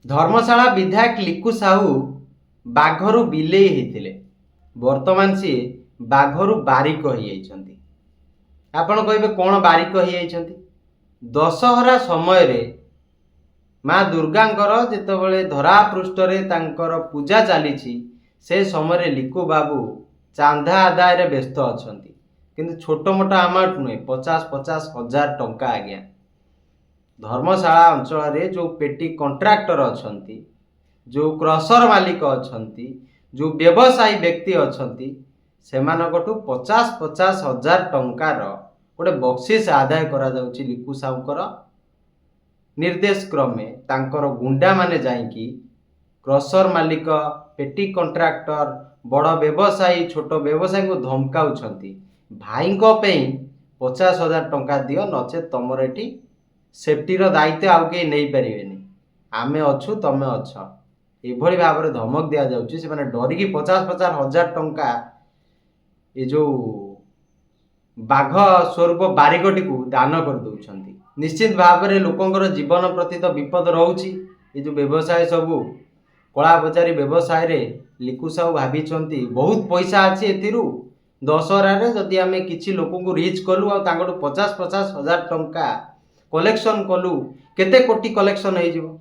धर्मशाला विधायक लिकु साहू बाघरू बिलेई होते बर्तमान सी बाघरू बारिक हो जाइछंती। आपण कहिबे कोन बारिक हो जाइछंती? दशहरा समय रे माँ दुर्गांकर जेतेबेले धरा पृष्ठ रे तांकर पूजा चली से समय लिकु बाबू चांदा आदाय रे व्यस्त अछंती। किंतु छोट मोटा अमाउंट नुहे 50-50 हजार टंका आज्ञा धर्मशाला अंचल रे जो पेटी कंट्राक्टर अछंती, जो क्रसर मालिक अछंती, जो व्यवसायी व्यक्ति अछंती सेमानकठू 50-50 हजार टंकार गोटे बक्सीस आदाय करा जाउची। लिकु साहुकर निर्देश क्रमे तांकर गुंडा माने जाइकी क्रसर मालिक, पेटी कंट्राक्टर, बड़ व्यवसायी, छोट व्यवसायी को धमकाउछंती भाई को पेई 50,000 टंका दियो नचे तमर एठी सेफ्टीर दायित्व आउ के नहीं पारिबेनी, आमे अच्छु तमे अछ एभली भाव में धमक दिया जाउची। से माने डरिकी 50-50 हजार टंका ये जो बाघ स्वरूप बारिकटी को दान कर दउछंती। निश्चित भाव में लोकंकर जीवन प्रति तो विपद रहउची। ये जो व्यवसाय सबू कला बजारी व्यवसाय रे लिकु साहू भाभी बहुत पैसा अच्छी एथिरू दशहरा रे जदि आमे किछि लोक को रीच कलु आ तांगटू 50-50 हजार टंका कलेक्शन कलु केते कोटी कलेक्शन हो जिवो।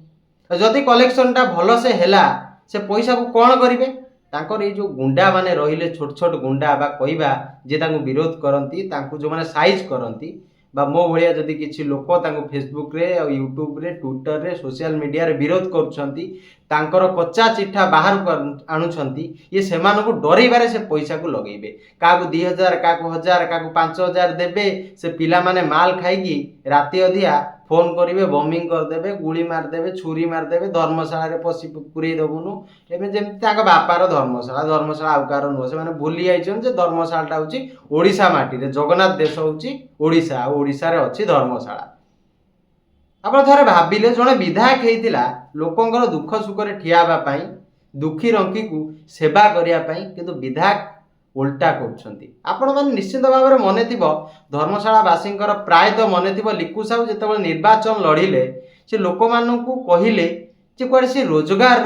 जदि कलेक्शन टा भल से हैला से पैसा को कौन करिवे? तांकर ये जो गुंडा माने रहिले छोट छोट गुंडा बा कहिबा जे तांको विरोध करंती, तांको जो माने साइज करंती बा मो भलिया जदि किछि लोक तांको फेसबुक रे और यूट्यूब रे ट्विटर रे सोशल मीडिया रे विरोध करूछंती, तांकर कच्चा चिट्ठा बाहर आणुछंती, ये सेमानकु डरैबारे से पैसा को लगेबे। काकु 2000, काकु 1000, काकु 5000 देबे। से पिला माने माल खाइकी राति अधिया फोन करेंगे, बमिंग करदे, गुली मारदे, छुरी मारदे, धर्मशाला पशि पुरे दबुनु एवं जमी बापार धर्मशाला धर्मशाला आउ कार नुह से भूली जाइए धर्मशाला हूँ ओडिशा माटी रे जगन्नाथ देश हूँ ओडिशा, ओडिशा रे अच्छी धर्मशाला। आप थे भाविले जड़े विधायक होता लोकंर दुख सुख ठियाबा दुखी रंकी को सेवा करने किंतु विधायक उल्टा कर निश्चित भाव में मन थी धर्मशाला वासी प्रायतः मन थी लिकु साहू जो निर्वाचन लड़िले से लोक मानू कहले कड़े से रोजगार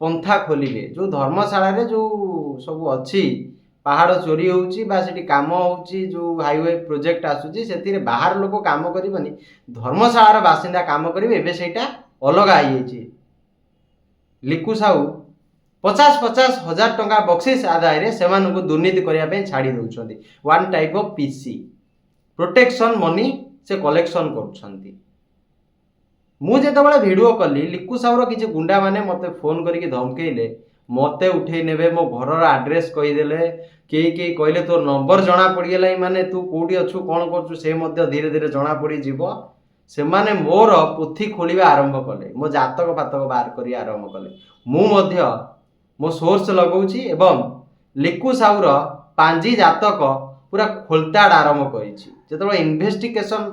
पंथा खोलिए। जो धर्मशाला रे जो सब अच्छी पहाड़ चोरी होउची बा सेठी काम होउची, जो हाईवे प्रोजेक्ट आसुची से बाहर लोक काम करबनी, धर्मशाला बासिंदा काम करेंगे। एबे सेटा अलगा हो लिकु साहू 50-50 हजार टंका बक्सीस आदाय रे सेमानकु दुर्नीति करने छाड़ी दउछंती। One type of PC protection money से कलेक्शन करुछंती। मु जेतेबेले वीडियो कली लिकु साहूर किछि गुंडा माने मते फोन करके धमकेइले, मते उठे नेबे, मो घरर एड्रेस कहीदेले, के कहले तोर नंबर जना पड़गला माने तू कोठी अछु कोन करछु से मध्य धीरे धीरे जना पड़ी जीवो। से माने मोर पुथी खोलिबा आरंभ कले, मो जातक पातक बाहर करी आरंभ कले। मु मध्य मो सोर्स लगाउछि एवं लिकु साहूर पांजी जातक पूरा खोलताड़ आरंभ करिछि। जेतेबेले इन्वेस्टिगेशन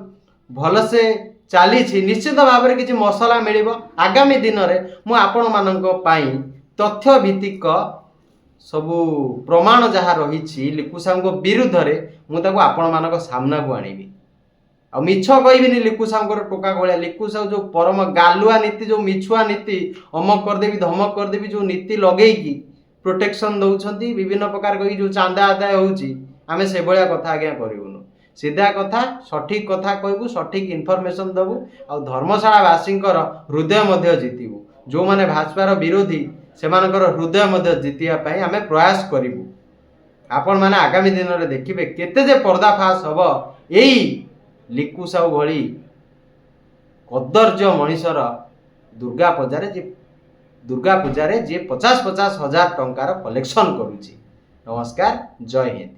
भल से चली निश्चित भाव में किसी मसला मिल आगामी दिन में मु आपण मानक पई तथ्य भित्तिक सबू प्रमाण जहाँ रही लिकु साहू विरुद्ध में मुझे आपण मानक सामना को आनिबी। आ मिछ कहबिनी लिकु साहू टोका भलिया लिकु साहू जो परम गालुआ नीति, जो मिछुआ नीति, अमक करदेवी धमक करदेवी जो नीति लगेगी प्रोटेक्शन दौरान विभिन्न प्रकार कही जो चांदा आदाय होउची आमे से भलिया कथा आज्ञा करूनु। सीधा कथा सठिक कथा कहबू, सठिक इनफॉरमेशन दबू आ धर्मशाला वासी हृदय मध्य जीतबू। जो माने भाजपार विरोधी सेमानकर हृदय मध्य जीतिया आमे प्रयास करिबू। आपण माने आगामी दिन में देखिबे केते जे पर्दाफाश हबो एई लिकु साहू भली कदर्य मनीषर दुर्गा पूजा रे जे 50-50 हजार टंकार कलेक्शन करुची। नमस्कार, जय हिंद।